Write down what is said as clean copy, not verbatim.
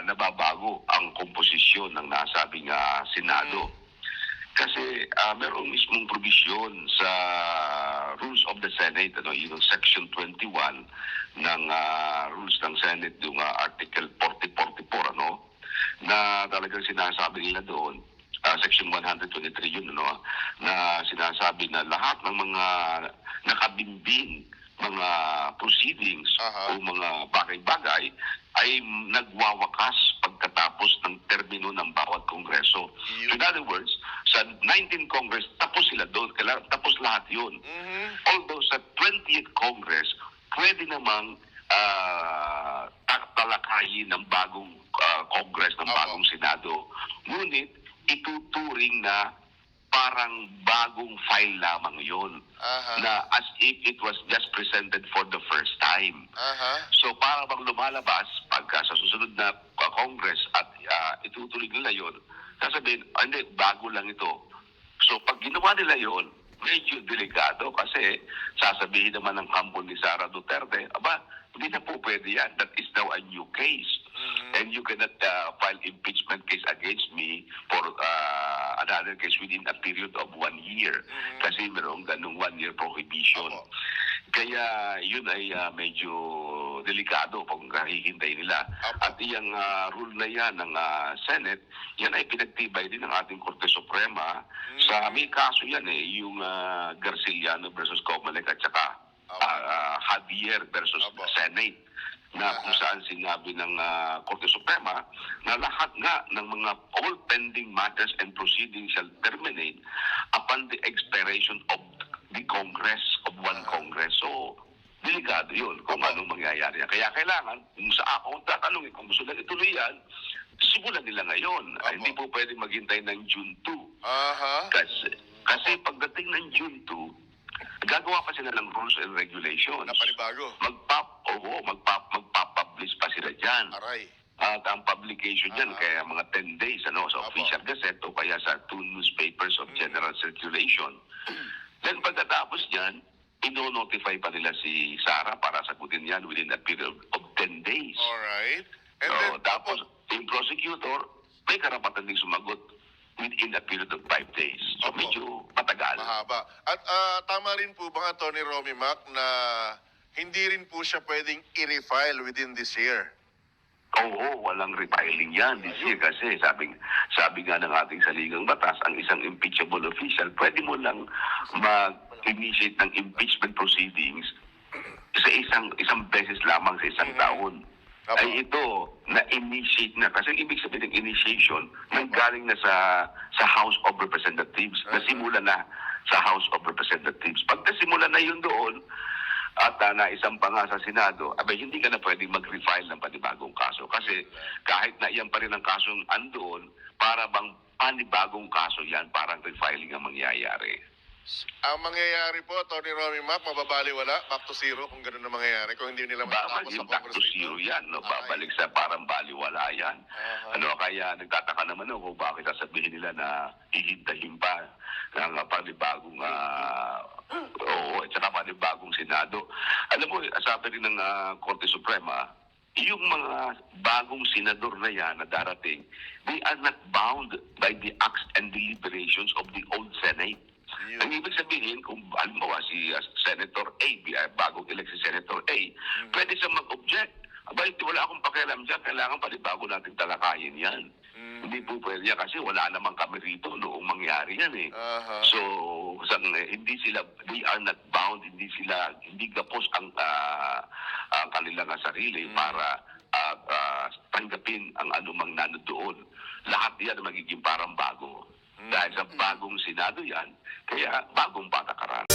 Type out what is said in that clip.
nababago ang komposisyon ng nasabing Senado. Kasi merong mismong provision sa Rules of the Senate, yung Section 21 ng Rules ng Senate, yung Article 4044, na talagang sinasabi nila doon, Section 123 yun, na sinasabi na lahat ng mga nakabimbing mga proceedings o mga bagay-bagay ay nagwawakas pagkatapos ng termino ng bawat kongreso. So in other words, sa 19th Congress, tapos sila doon. Tapos lahat yun. Although sa 20th Congress, pwede namang talakayin ng bagong Congress, ng bagong Senado. Ngunit, ituturing na parang bagong file lamang yun. Na as if it was just presented for the first time. So para bang lumalabas pagka sa susunod na Congress at itutuloy nila yun, sasabihin, hindi, bago lang ito. So pag ginawa nila yun, medyo delikado kasi sasabihin naman ng kampo ni Sara Duterte, aba, hindi na po pwede yan. That is now a new case. And you cannot file impeachment case against me for another case within a period of 1 year. Kasi mayroong ganung 1-year prohibition. Kaya yun ay medyo delikado kung hihintay nila. At yung rule na yan ng Senate, yan ay pinagtibay din ng ating Korte Suprema. Sa may kaso yan yung Garciliano versus Comelec at saka Javier versus Senate, na kung saan sinabi ng Korte Suprema na lahat nga ng mga all pending matters and proceedings shall terminate upon the expiration of the Congress, of one Congress. So, delikado yun kung anong mangyayari. Kaya kailangan, kung sa ako tatanungin, kung gusto lang ituloy yan, simulan nila ngayon. Hindi po pwede maghintay ng June 2. Kasi pagdating ng June 2, gagawa pa sila ng rules and regulations. Na panibago. Magpapublish pa sila dyan. Aray. At ang publication dyan, kaya mga 10 days, sa official gazette o kaya sa 2 newspapers of general circulation. Then pagkatapos dyan, ino-notify pa nila si Sara para sagutin yan within a period of 10 days. Alright. And So, then, tapos, yung prosecutor, may karapatan din sumagot within a period of 5 days. So, medyo matagal. mahaba. At tama rin po ba, Atty. Romy Mac, na hindi rin po siya pwedeng i-refile within this year? Oo, walang refiling yan this year kasi sabi nga ng ating saligang batas, ang isang impeachable official, pwede mo lang mag-initiate ng impeachment proceedings sa isang beses lamang sa isang taon. Ay ito, na-initiate na. Kasi ibig sabihin ng initiation, nanggaling na sa House of Representatives. Nasimula na sa House of Representatives. Pag nasimula na yun doon, at naisang pa nga sa Senado, abay hindi ka na pwedeng mag-refile ng panibagong kaso. Kasi kahit na iyan pa rin ang kasong andoon, para bang panibagong kaso yan, parang refiling ang mangyayari. Ang mangyayari po, Atty. Romy Mac, mababaliwala, back to zero kung gano'n na mangyayari, kung hindi nila matatapos sa Yung back to Congress zero yan, babalik sa parang baliwala yan. Kaya nagtataka naman kung bakit sasabihin nila na hihintahin pa ng panibagong at saka panibagong Senado. Alam mo, sabi rin ng Korte Suprema, yung mga bagong senador na yan na darating, they are not bound by the acts and deliberations of the old Senate. Ang ibig sabihin, kung halimbawa si Senator A, bagong elect si Senator A, pwede siyang mag-object. Aba, wala akong pakialam dyan, kailangan panibago natin talakayin yan. Hindi po pwede yan kasi wala namang kami rito noong mangyari yan So, they are not bound, hindi gapos ang kanilang sarili para tanggapin ang anumang nanodoon. Lahat yan magiging parang bago. Dahil sa bagong Senado yan, kaya bagong patakaran.